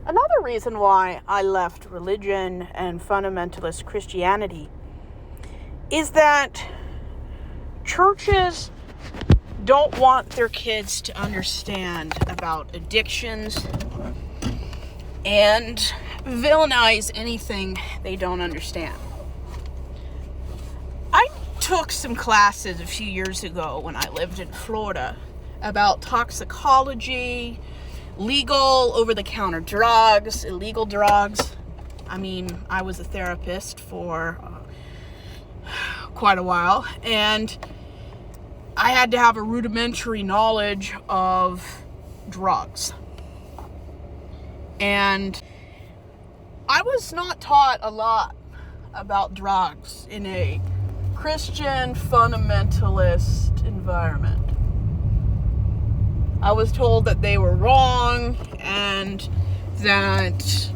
Another reason why I left religion and fundamentalist Christianity is that churches don't want their kids to understand about addictions and villainize anything they don't understand. I took some classes a few years ago when I lived in Florida about toxicology, legal over-the-counter drugs, illegal drugs. I was a therapist for quite a while, and I had to have a rudimentary knowledge of drugs. And I was not taught a lot about drugs in a Christian fundamentalist environment. I was told that they were wrong and that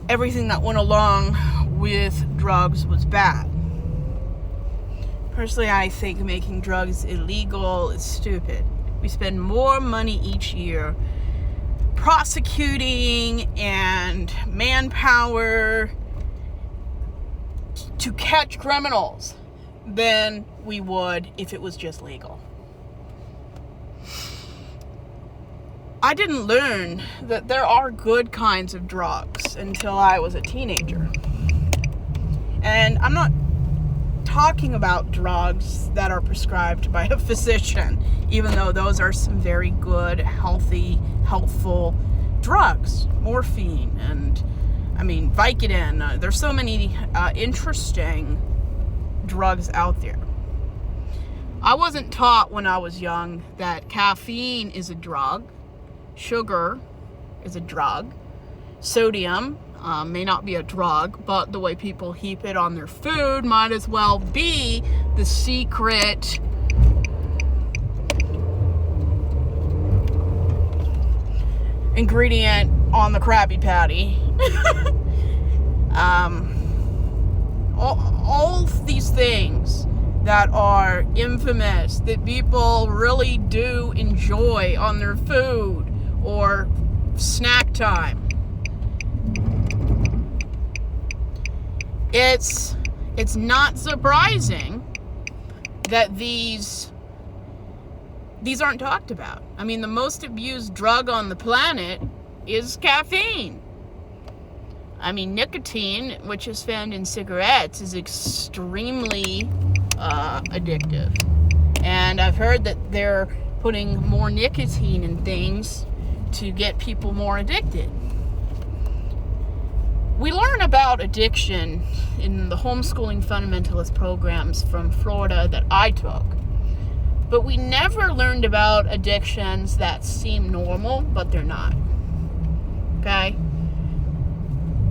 everything that went along with drugs was bad. Personally, I think making drugs illegal is stupid. We spend more money each year prosecuting and manpower to catch criminals than we would if it was just legal. I didn't learn that there are good kinds of drugs until I was a teenager. And I'm not talking about drugs that are prescribed by a physician, even though those are some very good, healthy, helpful drugs. Morphine and, Vicodin. There's so many interesting drugs out there. I wasn't taught when I was young that caffeine is a drug, sugar is a drug, sodium may not be a drug, but the way people heap it on their food might as well be the secret ingredient on the Krabby Patty. all these things that are infamous, that people really do enjoy on their food or snack time. It's not surprising that these aren't talked about. The most abused drug on the planet is caffeine. Nicotine, which is found in cigarettes, is extremely addictive. And I've heard that they're putting more nicotine in things to get people more addicted. We learn about addiction in the homeschooling fundamentalist programs from Florida that I took. But we never learned about addictions that seem normal, but they're not. Okay?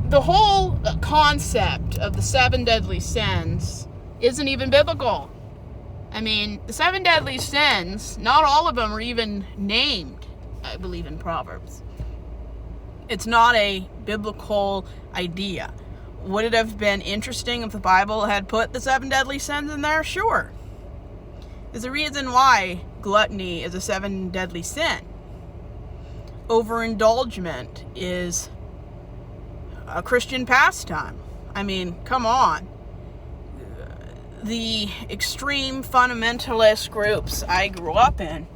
The whole concept of the 7 deadly sins isn't even biblical. The 7 deadly sins, not all of them are even named, I believe, in Proverbs. It's not a biblical idea. Would it have been interesting if the Bible had put the 7 deadly sins in there? Sure. There's a reason why gluttony is a 7 deadly sin. Overindulgence is a Christian pastime. Come on. The extreme fundamentalist groups I grew up in,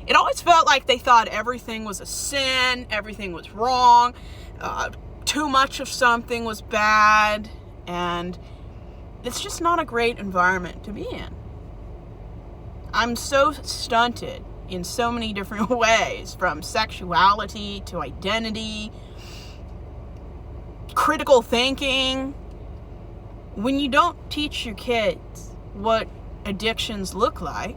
it always felt like they thought everything was a sin, everything was wrong, too much of something was bad, and it's just not a great environment to be in. I'm so stunted in so many different ways, from sexuality to identity, critical thinking. When you don't teach your kids what addictions look like,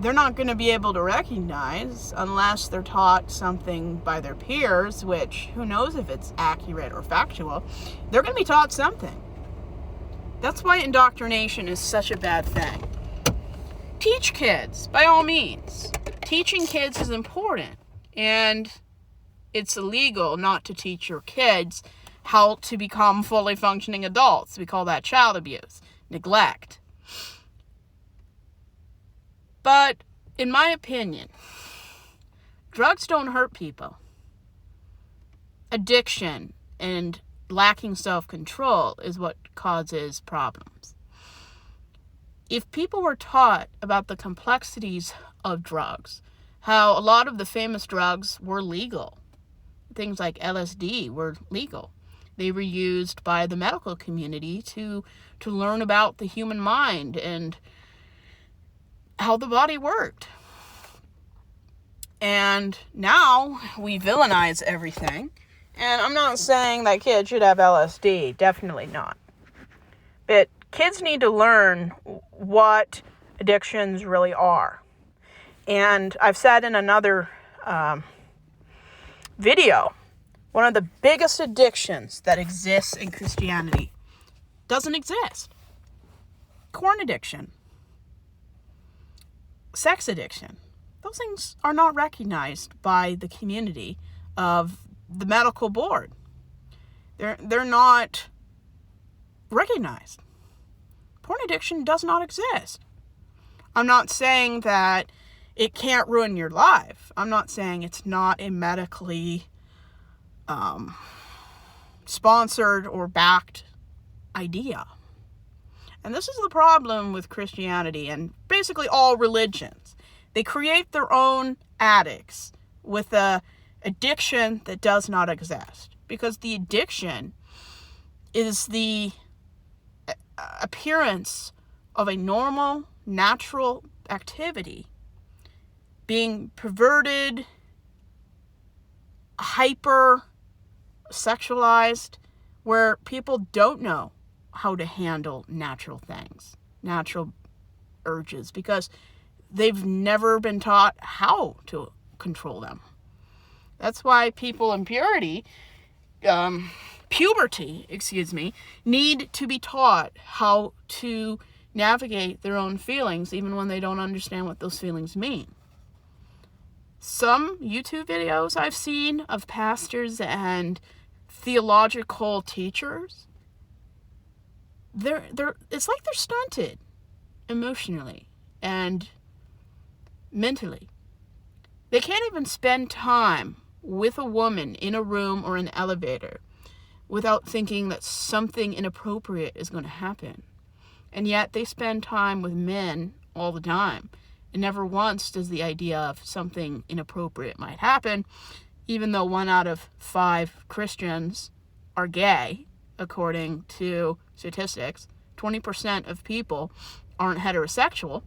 they're not going to be able to recognize unless they're taught something by their peers, which who knows if it's accurate or factual. They're going to be taught something. That's why indoctrination is such a bad thing. Teach kids, by all means. Teaching kids is important, and it's illegal not to teach your kids how to become fully functioning adults. We call that child abuse, neglect. But in my opinion, Drugs don't hurt people. Addiction and lacking self-control is what causes problems. If people were taught about the complexities of drugs, how a lot of the famous drugs were legal, things like LSD were legal. They were used by the medical community to learn about the human mind and how the body worked. And now we villainize everything. And I'm not saying that kids should have LSD. Definitely not. But kids need to learn what addictions really are. And I've said in another video, one of the biggest addictions that exists in Christianity doesn't exist. Corn addiction. Sex addiction. Those things are not recognized by the community of the medical board. They're not recognized. Porn addiction does not exist. I'm not saying that it can't ruin your life. I'm not saying it's not a medically sponsored or backed idea. And this is the problem with Christianity and basically all religions. They create their own addicts with a addiction that does not exist, because the addiction is the appearance of a normal, natural activity being perverted, hyper sexualized, where people don't know how to handle natural things, natural urges, because they've never been taught how to control them. That's why people in puberty, need to be taught how to navigate their own feelings, even when they don't understand what those feelings mean. Some YouTube videos I've seen of pastors and theological teachers, it's like they're stunted emotionally and mentally. They can't even spend time with a woman in a room or an elevator without thinking that something inappropriate is going to happen. And yet they spend time with men all the time. And never once does the idea of something inappropriate might happen, even though 1 out of 5 Christians are gay, according to statistics. 20% of people aren't heterosexual.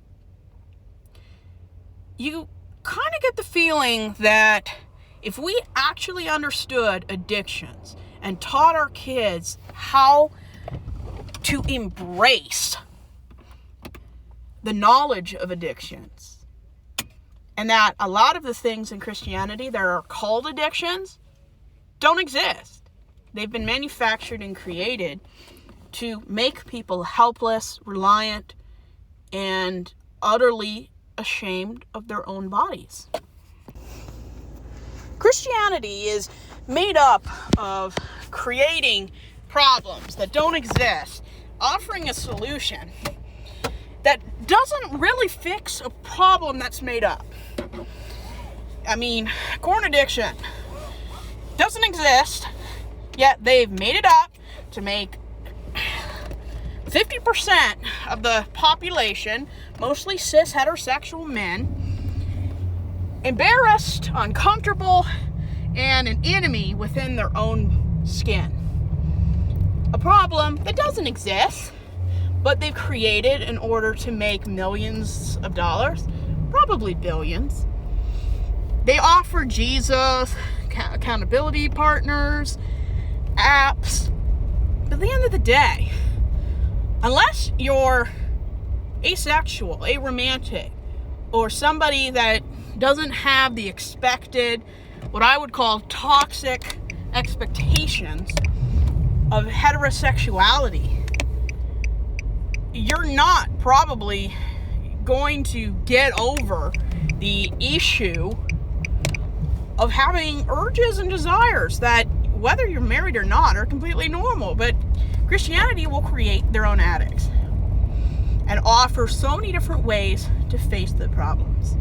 You kind of get the feeling that if we actually understood addictions and taught our kids how to embrace the knowledge of addictions, and that a lot of the things in Christianity that are called addictions don't exist. They've been manufactured and created to make people helpless, reliant, and utterly ashamed of their own bodies. Christianity is made up of creating problems that don't exist, offering a solution that doesn't really fix a problem that's made up. I mean, corn addiction doesn't exist, yet they've made it up to make 50% of the population, mostly cis heterosexual men, embarrassed, uncomfortable, and an enemy within their own skin. A problem that doesn't exist, but they've created in order to make millions of dollars, probably billions. They offer Jesus, accountability partners, apps. But at the end of the day, unless you're asexual, aromantic, or somebody that doesn't have the expected, what I would call toxic expectations of heterosexuality, you're not probably going to get over the issue of having urges and desires that, whether you're married or not, are completely normal. But Christianity will create their own addicts and offer so many different ways to face the problems.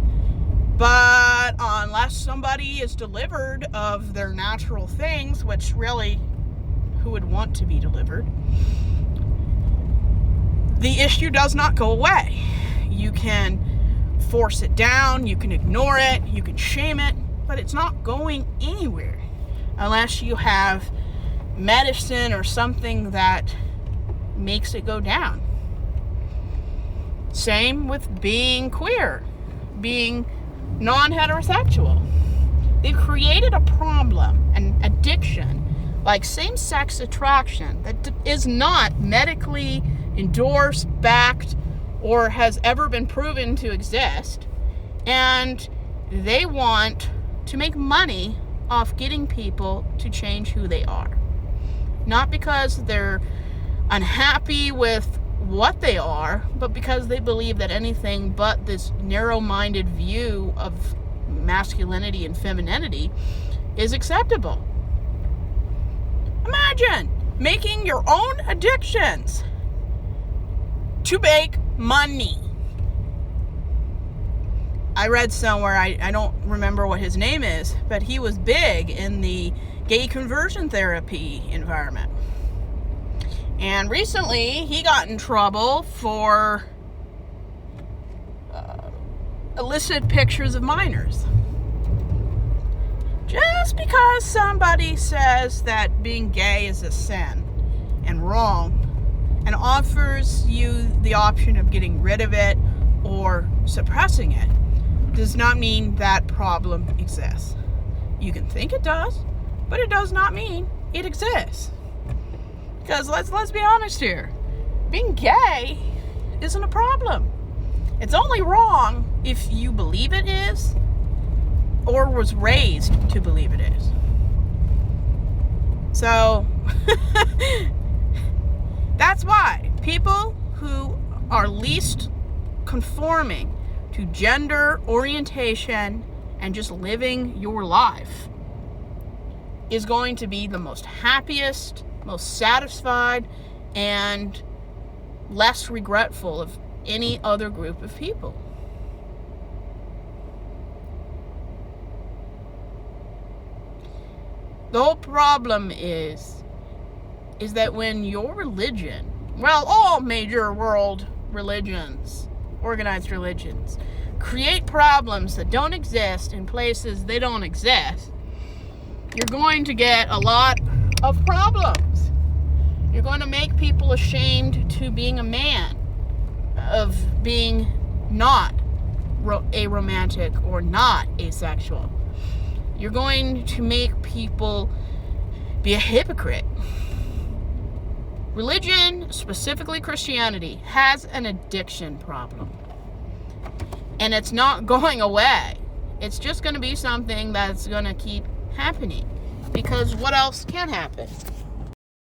But unless somebody is delivered of their natural things, which really, who would want to be delivered? The issue does not go away. You can force it down, you can ignore it, you can shame it, but it's not going anywhere unless you have medicine or something that makes it go down. Same with being queer, being non-heterosexual. They've created a problem, an addiction, like same-sex attraction that is not medically endorsed, backed, or has ever been proven to exist. And they want to make money off getting people to change who they are. Not because they're unhappy with what they are, but because they believe that anything but this narrow-minded view of masculinity and femininity is acceptable. Imagine making your own addictions to make money. I read somewhere, I don't remember what his name is, but he was big in the gay conversion therapy environment. And recently, he got in trouble for illicit pictures of minors. Just because somebody says that being gay is a sin and wrong, and offers you the option of getting rid of it or suppressing it, does not mean that problem exists. You can think it does, but it does not mean it exists. Because let's be honest here. Being gay isn't a problem. It's only wrong if you believe it is or was raised to believe it is. So, that's why people who are least conforming to gender orientation and just living your life is going to be the most happiest, most satisfied, and less regretful of any other group of people. The whole problem is that when your religion, well, all major world religions, organized religions, create problems that don't exist in places they don't exist, you're going to get a lot of problems. You're going to make people ashamed to being a man, of being not aromantic or not asexual. You're going to make people be a hypocrite. Religion, specifically Christianity, has an addiction problem. And it's not going away. It's just going to be something that's going to keep happening. Because what else can happen?